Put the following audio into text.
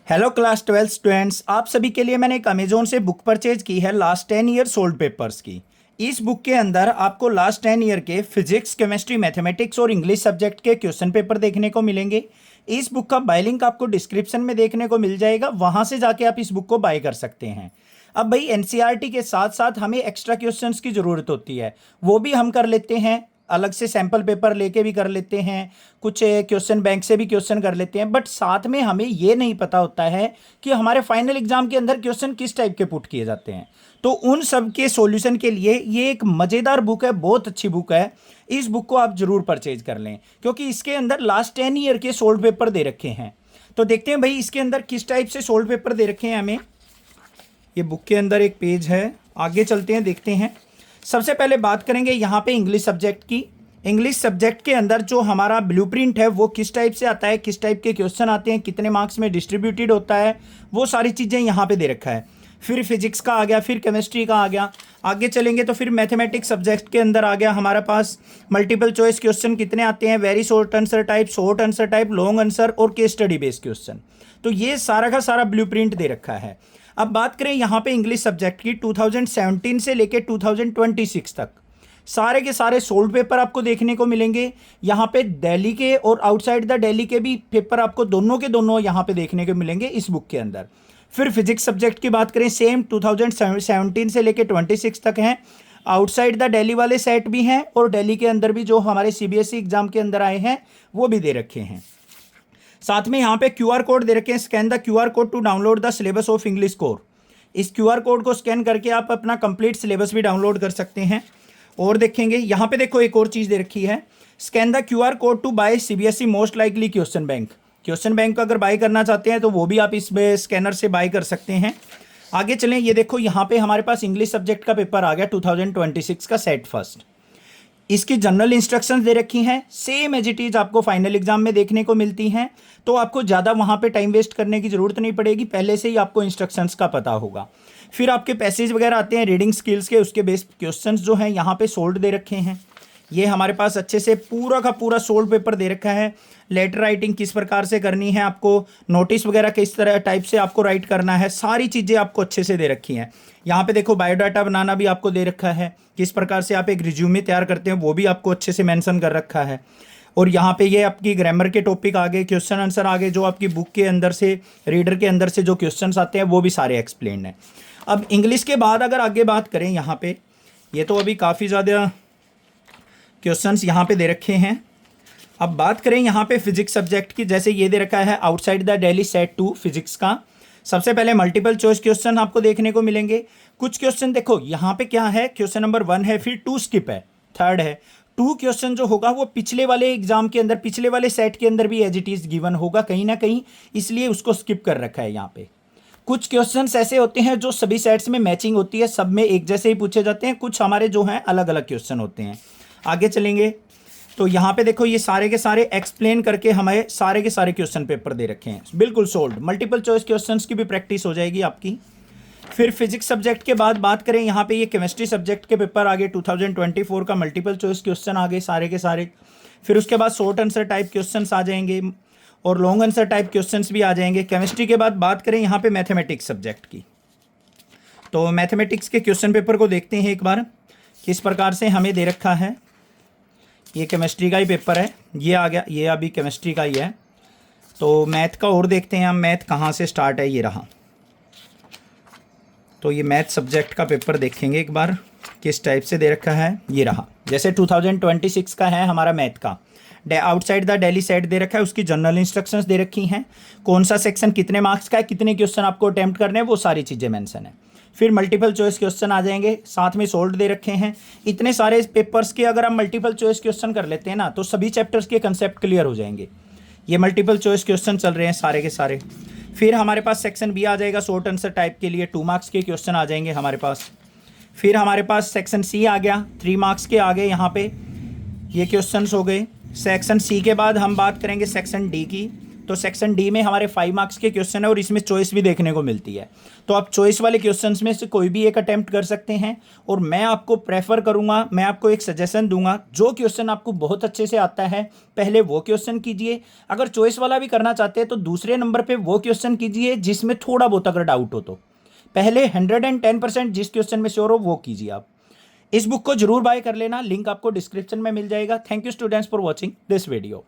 Hello class 12 students, आप सभी के लिए मैंने एक अमेजोन से बुक परचेज की है लास्ट 10 ईयर सोल्ड पेपर्स की। इस बुक के अंदर आपको लास्ट 10 ईयर के फिजिक्स, केमिस्ट्री, मैथमेटिक्स और इंग्लिश सब्जेक्ट के क्वेश्चन पेपर देखने को मिलेंगे। इस बुक का बाय लिंक आपको डिस्क्रिप्शन में देखने को मिल जाएगा, वहां से जाके आप इस बुक को बाय कर सकते हैं। अब भाई एनसीईआरटी के साथ साथ हमें एक्स्ट्रा क्वेश्चंस की ज़रूरत होती है, वो भी हम कर लेते हैं। अलग से सैंपल पेपर लेके भी कर लेते हैं, कुछ क्वेश्चन बैंक से भी क्वेश्चन कर लेते हैं। बट साथ में हमें ये नहीं पता होता है कि हमारे फाइनल एग्जाम के अंदर क्वेश्चन किस टाइप के पुट किए जाते हैं। तो उन सब के सॉल्यूशन के लिए ये एक मज़ेदार बुक है, बहुत अच्छी बुक है। इस बुक को आप जरूर परचेज कर लें, क्योंकि इसके अंदर लास्ट 10 ईयर के सोल्ड पेपर दे रखे हैं। तो देखते हैं भाई इसके अंदर किस टाइप से सोल्ड पेपर दे रखे हैं हमें। ये बुक के अंदर एक पेज है, आगे चलते हैं देखते हैं। सबसे पहले बात करेंगे यहाँ पे इंग्लिश सब्जेक्ट की। इंग्लिश सब्जेक्ट के अंदर जो हमारा ब्लूप्रिंट है वो किस टाइप से आता है, किस टाइप के क्वेश्चन आते हैं, कितने मार्क्स में डिस्ट्रीब्यूटेड होता है, वो सारी चीज़ें यहाँ पे दे रखा है। फिर फिजिक्स का आ गया, फिर केमिस्ट्री का आ गया। आगे चलेंगे तो फिर मैथमेटिक्स सब्जेक्ट के अंदर आ गया हमारे पास मल्टीपल चॉइस क्वेश्चन कितने आते हैं, very short answer type, short answer type, long answer और केस स्टडी बेस्ड क्वेश्चन। तो ये सारा का सारा ब्लूप्रिंट दे रखा है। अब बात करें यहाँ पे इंग्लिश सब्जेक्ट की, 2017 से लेके 2026 तक सारे के सारे सोल्ड पेपर आपको देखने को मिलेंगे। यहाँ पे दिल्ली के और आउटसाइड द दिल्ली के भी पेपर आपको दोनों के दोनों यहाँ पे देखने को मिलेंगे इस बुक के अंदर। फिर फिजिक्स सब्जेक्ट की बात करें, सेम 2017 से लेके 26 तक हैं। आउटसाइड द दिल्ली वाले सेट भी हैं और दिल्ली के अंदर भी जो हमारे सीबीएसई एग्जाम के अंदर आए हैं वो भी दे रखे हैं। साथ में यहाँ पे क्यूआर कोड दे रखे हैं, scan the QR code to download the syllabus of English core. इस क्यूआर कोड को स्कैन करके आप अपना कंप्लीट सिलेबस भी डाउनलोड कर सकते हैं। और देखेंगे यहाँ पे देखो एक और चीज़ दे रखी है, scan the QR code to buy CBSE most likely question bank. Question bank अगर बाय करना चाहते हैं तो वो भी आप इस स्कैनर से बाय कर सकते हैं। आगे चलें, ये देखो यहाँ पे हमारे पास इंग्लिश सब्जेक्ट का पेपर आ गया 2026 का सेट फर्स्ट। इसकी जनरल इंस्ट्रक्शंस दे रखी हैं, सेम एज इट इज आपको फाइनल एग्जाम में देखने को मिलती हैं। तो आपको ज़्यादा वहाँ पे टाइम वेस्ट करने की ज़रूरत नहीं पड़ेगी, पहले से ही आपको इंस्ट्रक्शंस का पता होगा। फिर आपके पैसेज वगैरह आते हैं रीडिंग स्किल्स के, उसके बेस्ड क्वेश्चंस जो हैं यहाँ पे सोल्ड दे रखे हैं। ये हमारे पास अच्छे से पूरा का पूरा सोल्ड पेपर दे रखा है। लेटर राइटिंग किस प्रकार से करनी है, आपको नोटिस वगैरह किस तरह टाइप से आपको राइट करना है, सारी चीज़ें आपको अच्छे से दे रखी हैं। यहाँ पे देखो बायोडाटा बनाना भी आपको दे रखा है, किस प्रकार से आप एक रिज्यूमे तैयार करते हैं वो भी आपको अच्छे से मेंशन कर रखा है। और यहाँ पे ये आपकी ग्रामर के टॉपिक आगे, क्वेश्चन आंसर आगे, जो आपकी बुक के अंदर से रीडर के अंदर से जो क्वेश्चंस आते हैं वो भी सारे एक्सप्लेन हैं। अब इंग्लिश के बाद अगर आगे बात करें यहाँ पे, ये तो अभी काफ़ी ज़्यादा क्वेश्चंस यहाँ पे दे रखे हैं। अब बात करें यहाँ पे फिजिक्स सब्जेक्ट की, जैसे ये दे रखा है outside the Delhi set 2 physics का। सबसे पहले मल्टीपल चॉइस क्वेश्चन आपको देखने को मिलेंगे। कुछ क्वेश्चन देखो यहाँ पे क्या है, क्वेश्चन नंबर 1 है, फिर 2 स्किप है, 3rd है। 2 क्वेश्चन जो होगा वो पिछले वाले एग्जाम के अंदर, पिछले वाले सेट के अंदर भी एज इट इज गिवन होगा कहीं ना कहीं, इसलिए उसको स्किप कर रखा है यहाँ पे। कुछ क्वेश्चंस ऐसे होते हैं जो सभी सेट्स में मैचिंग होती है, सब में एक जैसे ही पूछे जाते हैं, कुछ हमारे जो हैं अलग अलग क्वेश्चन होते हैं। आगे चलेंगे तो यहाँ पे देखो ये सारे के सारे एक्सप्लेन करके हमें सारे के सारे क्वेश्चन पेपर दे रखे हैं, बिल्कुल सोल्ड। मल्टीपल चॉइस क्वेश्चंस की भी प्रैक्टिस हो जाएगी आपकी। फिर फिजिक्स सब्जेक्ट के बाद बात करें, यहाँ पे ये केमिस्ट्री सब्जेक्ट के पेपर आगे 2024 का मल्टीपल चॉइस क्वेश्चन आगे सारे के सारे। फिर उसके बाद शॉर्ट आंसर टाइप क्वेश्चन आ जाएंगे और लॉन्ग आंसर टाइप क्वेश्चन भी आ जाएंगे। केमिस्ट्री के बाद बात करें यहाँ पे मैथमेटिक्स सब्जेक्ट की, तो मैथमेटिक्स के क्वेश्चन पेपर को देखते हैं एक बार किस प्रकार से हमें दे रखा है। ये केमिस्ट्री का ही पेपर है, ये आ गया, ये अभी केमिस्ट्री का ही है। तो मैथ का और देखते हैं हम, मैथ कहाँ से स्टार्ट है, ये रहा। तो ये मैथ सब्जेक्ट का पेपर देखेंगे एक बार किस टाइप से दे रखा है, ये रहा। जैसे 2026 का है हमारा मैथ का, आउटसाइड द दिल्ली सेट दे रखा है, उसकी जनरल इंस्ट्रक्शंस दे रखी हैं, कौन सा सेक्शन कितने मार्क्स का है, कितने क्वेश्चन आपको अटेम्प्ट करने हैं, वो सारी चीज़ें मेंशन है। फिर मल्टीपल चॉइस क्वेश्चन आ जाएंगे, साथ में सोल्ड दे रखे हैं। इतने सारे पेपर्स के अगर हम मल्टीपल चॉइस क्वेश्चन कर लेते हैं ना, तो सभी चैप्टर्स के कंसेप्ट क्लियर हो जाएंगे। ये मल्टीपल चॉइस क्वेश्चन चल रहे हैं सारे के सारे। फिर हमारे पास सेक्शन बी आ जाएगा, शॉर्ट आंसर टाइप के लिए 2 मार्क्स के क्वेश्चन आ जाएंगे हमारे पास। फिर हमारे पास सेक्शन सी आ गया, 3 मार्क्स के आगे यहाँ पे ये क्वेश्चन हो गए। सेक्शन सी के बाद हम बात करेंगे सेक्शन डी की, तो सेक्शन डी में हमारे 5 मार्क्स के क्वेश्चन है और इसमें चॉइस भी देखने को मिलती है। तो आप चॉइस वाले क्वेश्चंस में से कोई भी एक अटेम्प्ट कर सकते हैं और मैं आपको प्रेफर करूंगा, मैं आपको एक सजेशन दूंगा, जो क्वेश्चन आपको बहुत अच्छे से आता है पहले वो क्वेश्चन कीजिए। अगर चॉइस वाला भी करना चाहते हैं तो दूसरे नंबर पर वो क्वेश्चन कीजिए जिसमें थोड़ा बहुत अगर डाउट हो। तो पहले 110% जिस क्वेश्चन में श्योर हो वो कीजिए। आप इस बुक को जरूर बाय कर लेना, लिंक आपको डिस्क्रिप्शन में मिल जाएगा। Thank you students for watching this video.